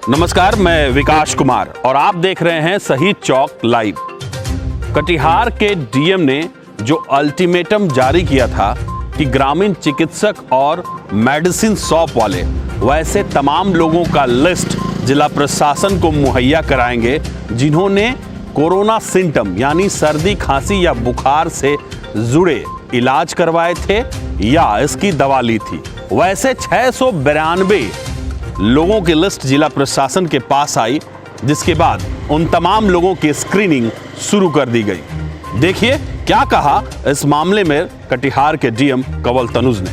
नमस्कार, मैं विकास कुमार और आप देख रहे हैं शहीद चौक लाइव। कटिहार के डीएम ने जो अल्टीमेटम जारी किया था कि ग्रामीण चिकित्सक और मेडिसिन शॉप वाले वैसे तमाम लोगों का लिस्ट जिला प्रशासन को मुहैया कराएंगे जिन्होंने कोरोना सिम्टम यानी सर्दी, खांसी या बुखार से जुड़े इलाज करवाए थे या इसकी दवा ली थी। वैसे 692 लोगों की लिस्ट जिला प्रशासन के पास आई, जिसके बाद उन तमाम लोगों की स्क्रीनिंग शुरू कर दी गई। देखिए क्या कहा इस मामले में कटिहार के डीएम कंवल तनुज ने।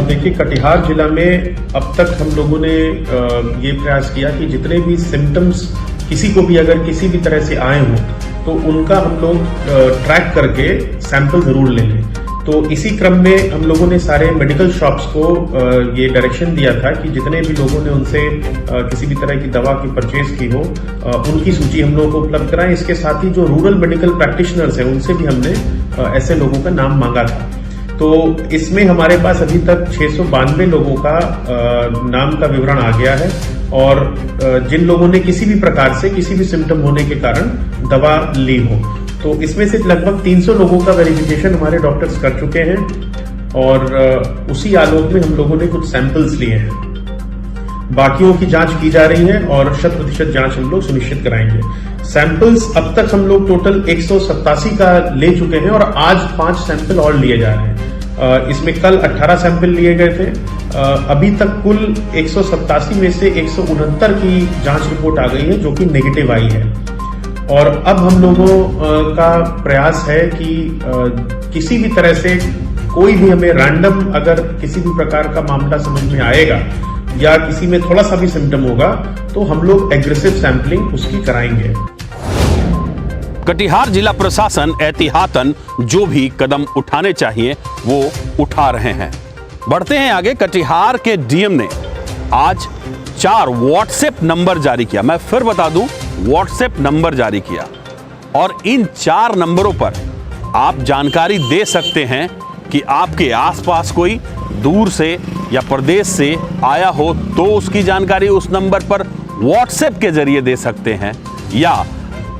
देखिए, कटिहार जिला में अब तक हम लोगों ने ये प्रयास किया कि जितने भी सिम्टम्स किसी को भी अगर किसी भी तरह से आए हों तो उनका हम लोग ट्रैक करके सैंपल जरूर ले लें। तो इसी क्रम में हम लोगों ने सारे मेडिकल शॉप्स को ये डायरेक्शन दिया था कि जितने भी लोगों ने उनसे किसी भी तरह की दवा की परचेज की हो उनकी सूची हम लोगों को उपलब्ध कराएं। इसके साथ ही जो रूरल मेडिकल प्रैक्टिशनर्स हैं उनसे भी हमने ऐसे लोगों का नाम मांगा था। तो इसमें हमारे पास अभी तक 692 लोगों का नाम का विवरण आ गया है और जिन लोगों ने किसी भी प्रकार से किसी भी सिम्टम होने के कारण दवा ली हो, तो इसमें से लगभग 300 लोगों का वेरिफिकेशन हमारे डॉक्टर्स कर चुके हैं और उसी आलोक में हम लोगों ने कुछ सैंपल्स लिए हैं। बाकियों की जांच की जा रही है और 100% जांच हम लोग सुनिश्चित कराएंगे। सैंपल्स अब तक हम लोग टोटल 187 का ले चुके हैं और आज 5 सैंपल और लिए जा रहे हैं। इसमें कल 18 सैंपल लिए गए थे। अभी तक कुल 187 में से 169 की जांच रिपोर्ट आ गई है जो कि नेगेटिव आई है। और अब हम लोगों का प्रयास है कि किसी भी तरह से कोई भी हमें रैंडम अगर किसी भी प्रकार का मामला समझ में आएगा या किसी में थोड़ा सा भी सिम्टम होगा तो हम लोग एग्रेसिव सैंपलिंग उसकी कराएंगे। कटिहार जिला प्रशासन एहतियातन जो भी कदम उठाने चाहिए वो उठा रहे हैं। बढ़ते हैं आगे। कटिहार के डीएम ने आज 4 व्हाट्सएप नंबर जारी किया। मैं फिर बता दूं, व्हाट्सएप नंबर जारी किया और इन 4 नंबरों पर आप जानकारी दे सकते हैं कि आपके आसपास कोई दूर से या प्रदेश से आया हो तो उसकी जानकारी उस नंबर पर व्हाट्सएप के जरिए दे सकते हैं, या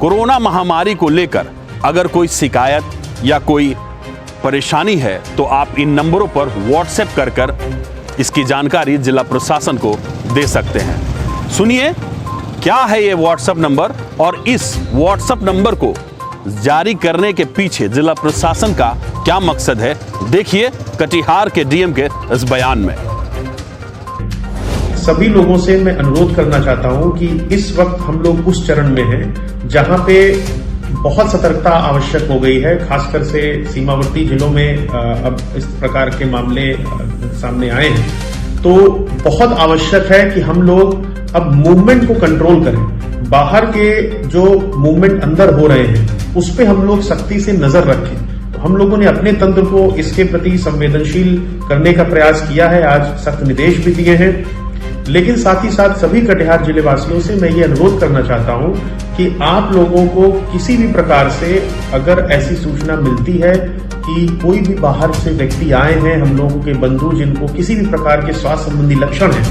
कोरोना महामारी को लेकर अगर कोई शिकायत या कोई परेशानी है तो आप इन नंबरों पर व्हाट्सएप कर इसकी जानकारी जिला प्रशासन को दे सकते हैं। सुनिए क्या है ये व्हाट्सएप नंबर और इस व्हाट्सएप नंबर को जारी करने के पीछे जिला प्रशासन का क्या मकसद है, देखिए कटिहार के डीएम के इस बयान में। सभी लोगों से मैं अनुरोध करना चाहता हूं कि इस वक्त हम लोग उस चरण में हैं जहां पे बहुत सतर्कता आवश्यक हो गई है। खासकर से सीमावर्ती जिलों में अब इस प्रकार के मामले सामने आए हैं तो बहुत आवश्यक है कि हम लोग अब मूवमेंट को कंट्रोल करें। बाहर के जो मूवमेंट अंदर हो रहे हैं उस पे हम लोग सख्ती से नजर रखें। तो हम लोगों ने अपने तंत्र को इसके प्रति संवेदनशील करने का प्रयास किया है। आज सख्त निर्देश भी दिए हैं, लेकिन साथ ही साथ सभी कटिहार जिले वासियों से मैं ये अनुरोध करना चाहता हूं कि आप लोगों को किसी भी प्रकार से अगर ऐसी सूचना मिलती है कि कोई भी बाहर से व्यक्ति आए हैं, हम लोगों के बंधु जिनको किसी भी प्रकार के स्वास्थ्य संबंधी लक्षण हैं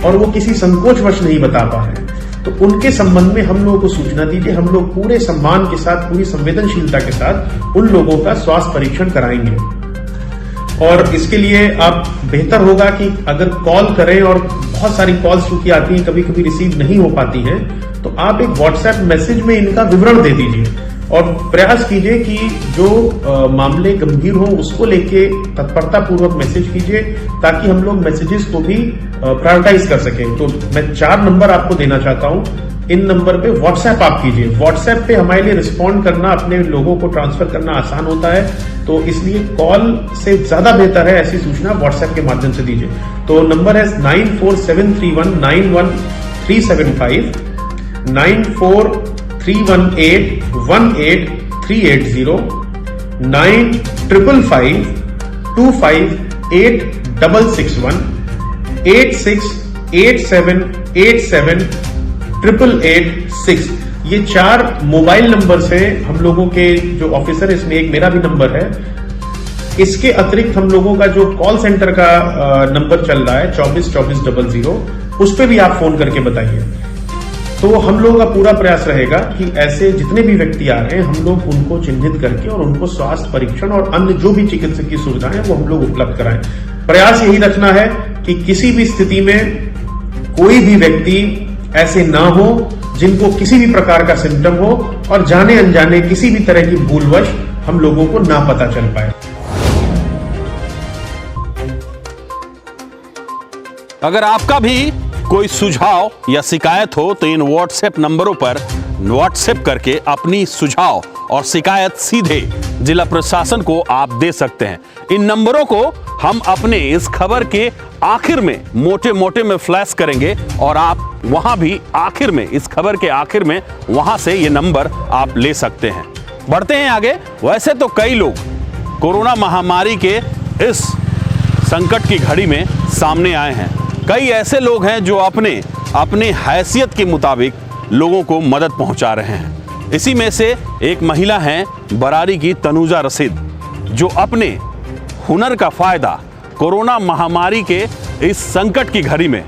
और वो किसी संकोचवश नहीं बता पा रहे हैं, तो उनके संबंध में हम लोगों को सूचना दीजिए। हम लोग पूरे सम्मान के साथ, पूरी संवेदनशीलता के साथ उन लोगों का स्वास्थ्य परीक्षण कराएंगे। और इसके लिए आप बेहतर होगा कि अगर कॉल करें, और बहुत सारी कॉल्स चूंकि आती हैं कभी कभी रिसीव नहीं हो पाती हैं, तो आप एक व्हाट्सएप मैसेज में इनका विवरण दे दीजिए और प्रयास कीजिए कि जो मामले गंभीर हो उसको लेके तत्परता पूर्वक मैसेज कीजिए ताकि हम लोग मैसेजेस को भी प्रायोरिटाइज कर सकें। तो मैं 4 नंबर आपको देना चाहता हूं। इन नंबर पे व्हाट्सएप आप कीजिए। व्हाट्सएप पे हमारे लिए रिस्पॉन्ड करना, अपने लोगों को ट्रांसफर करना आसान होता है, तो इसलिए कॉल से ज्यादा बेहतर है ऐसी सूचना व्हाट्सएप के माध्यम से दीजिए। तो नंबर है 9473191375, 9431818380, 9555258661, 8687878886। ये 4 मोबाइल नंबर से हम लोगों के जो ऑफिसर, इसमें एक मेरा भी नंबर है, इसके अतिरिक्त हम लोगों का जो कॉल सेंटर का नंबर चल रहा है 242400, उस पर भी आप फोन करके बताइए। तो हम लोगों का पूरा प्रयास रहेगा कि ऐसे जितने भी व्यक्ति आ रहे हैं हम लोग उनको चिन्हित करके और उनको स्वास्थ्य परीक्षण और अन्य जो भी चिकित्सकीय सुविधाएं वो हम लोग उपलब्ध कराएं। प्रयास यही रखना है कि किसी भी स्थिति में कोई भी व्यक्ति ऐसे ना हो जिनको किसी भी प्रकार का सिम्टम हो और जाने अनजाने किसी भी तरह की भूलवश हम लोगों को ना पता चल पाए। अगर आपका भी कोई सुझाव या शिकायत हो तो इन व्हाट्सएप नंबरों पर व्हाट्सएप करके अपनी सुझाव और शिकायत सीधे जिला प्रशासन को आप दे सकते हैं। इन नंबरों को हम अपने इस खबर के आखिर में मोटे मोटे में फ्लैश करेंगे और आप वहां भी आखिर में, इस खबर के आखिर में वहां से ये नंबर आप ले सकते हैं। बढ़ते हैं आगे। वैसे तो कई लोग कोरोना महामारी के इस संकट की घड़ी में सामने आए हैं। कई ऐसे लोग हैं जो अपने हैसियत के मुताबिक लोगों को मदद पहुंचा रहे हैं। इसी में से एक महिला हैं बरारी की तनुजा रशीद, जो अपने हुनर का फायदा कोरोना महामारी के इस संकट की घड़ी में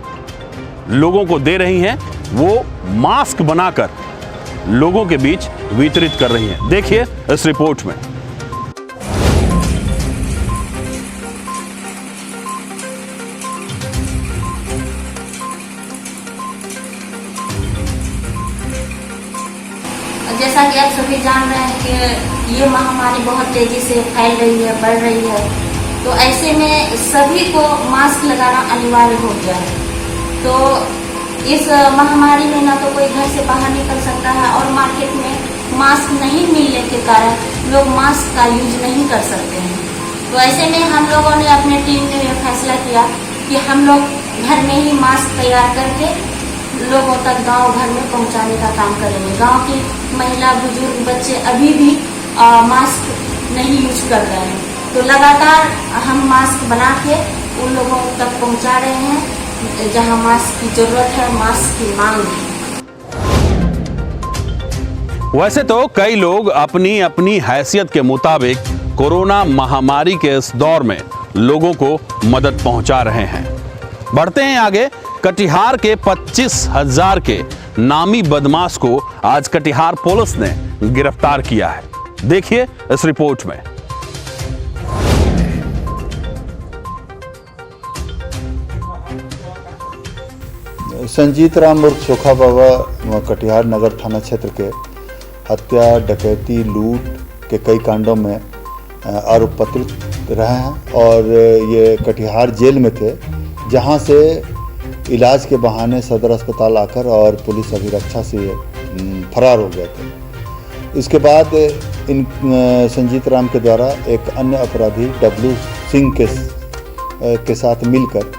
लोगों को दे रही हैं। वो मास्क बनाकर लोगों के बीच वितरित कर रही हैं। देखिए इस रिपोर्ट में। जैसा कि आप सभी जान रहे हैं कि ये महामारी बहुत तेजी से फैल रही है, बढ़ रही है, तो ऐसे में सभी को मास्क लगाना अनिवार्य हो गया है। तो इस महामारी में ना तो कोई घर से बाहर निकल सकता है और मार्केट में मास्क नहीं मिलने के कारण लोग मास्क का यूज नहीं कर सकते हैं। तो ऐसे में हम लोगों ने अपने टीम ने यह फैसला किया कि हम लोग घर में ही मास्क तैयार करके लोगों तक गांव घर में पहुंचाने का काम करेंगे। गांव की महिला, बुजुर्ग, बच्चे अभी भी मास्क नहीं यूज कर रहे हैं, तो लगातार हम मास्क बना के उन लोगों तक पहुंचा रहे हैं जहां मास्क की जरूरत है, मास्क की मांग है। वैसे तो कई लोग अपनी अपनी हैसियत के मुताबिक कोरोना महामारी के इस दौर में लोगों को मदद पहुंचा रहे हैं। बढ़ते हैं आगे। कटिहार के 25,000 के नामी बदमाश को आज कटिहार पुलिस ने गिरफ्तार किया है। देखिए इस रिपोर्ट में। संजीत राम उर्फ सोखा बाबा कटिहार नगर थाना क्षेत्र के हत्या, डकैती, लूट के कई कांडों में आरोप पत्रित रहे हैं और ये कटिहार जेल में थे, जहां से इलाज के बहाने सदर अस्पताल आकर और पुलिस अभिरक्षा से फरार हो गए थे। इसके बाद इन संजीत राम के द्वारा एक अन्य अपराधी डब्लू सिंह के साथ मिलकर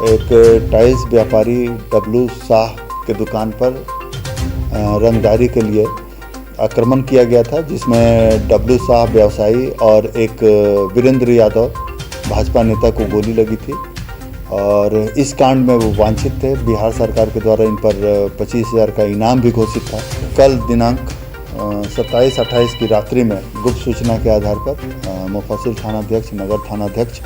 एक टाइल्स व्यापारी डब्लू शाह के दुकान पर रंगदारी के लिए आक्रमण किया गया था, जिसमें डब्लू शाह व्यवसायी और एक वीरेंद्र यादव भाजपा नेता को गोली लगी थी और इस कांड में वो वांछित थे। बिहार सरकार के द्वारा इन पर 25,000 का इनाम भी घोषित था। कल दिनांक 27-28 की रात्रि में गुप्त सूचना के आधार पर मुफस्सिल थानाध्यक्ष, नगर थानाध्यक्ष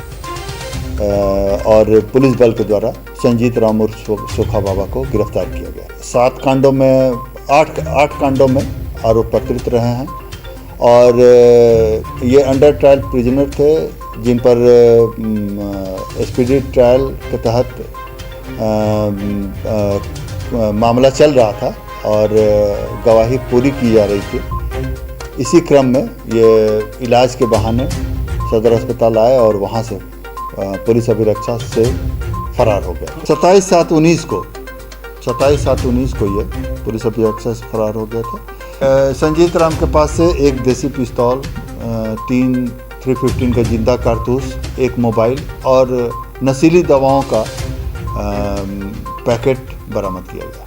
और पुलिस बल के द्वारा संजीत राम उर्फ सोखा बाबा को गिरफ्तार किया गया। 7 कांडों में 8 कांडों में आरोप पत्रित रहे हैं और ये अंडर ट्रायल प्रिजनर थे, जिन पर स्पीडी ट्रायल के तहत मामला चल रहा था और गवाही पूरी की जा रही थी। इसी क्रम में ये इलाज के बहाने सदर अस्पताल आए और वहाँ से पुलिस अभिरक्षा से फरार हो गया। 27/7/19 को ये पुलिस अभिरक्षा से फरार हो गया था। संजीत राम के पास से एक देसी पिस्तौल, 3 315 का जिंदा कारतूस, एक मोबाइल और नशीली दवाओं का पैकेट बरामद किया गया।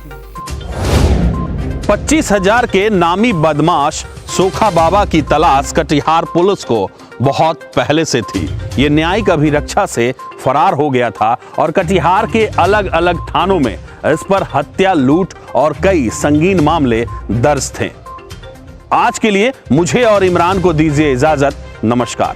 25,000 के नामी बदमाश सोखा बाबा की तलाश कटिहार पुलिस को बहुत पहले से थी। ये न्यायिक अभिरक्षा से फरार हो गया था और कटिहार के अलग अलग थानों में इस पर हत्या, लूट और कई संगीन मामले दर्ज थे। आज के लिए मुझे और इमरान को दीजिए इजाजत। नमस्कार।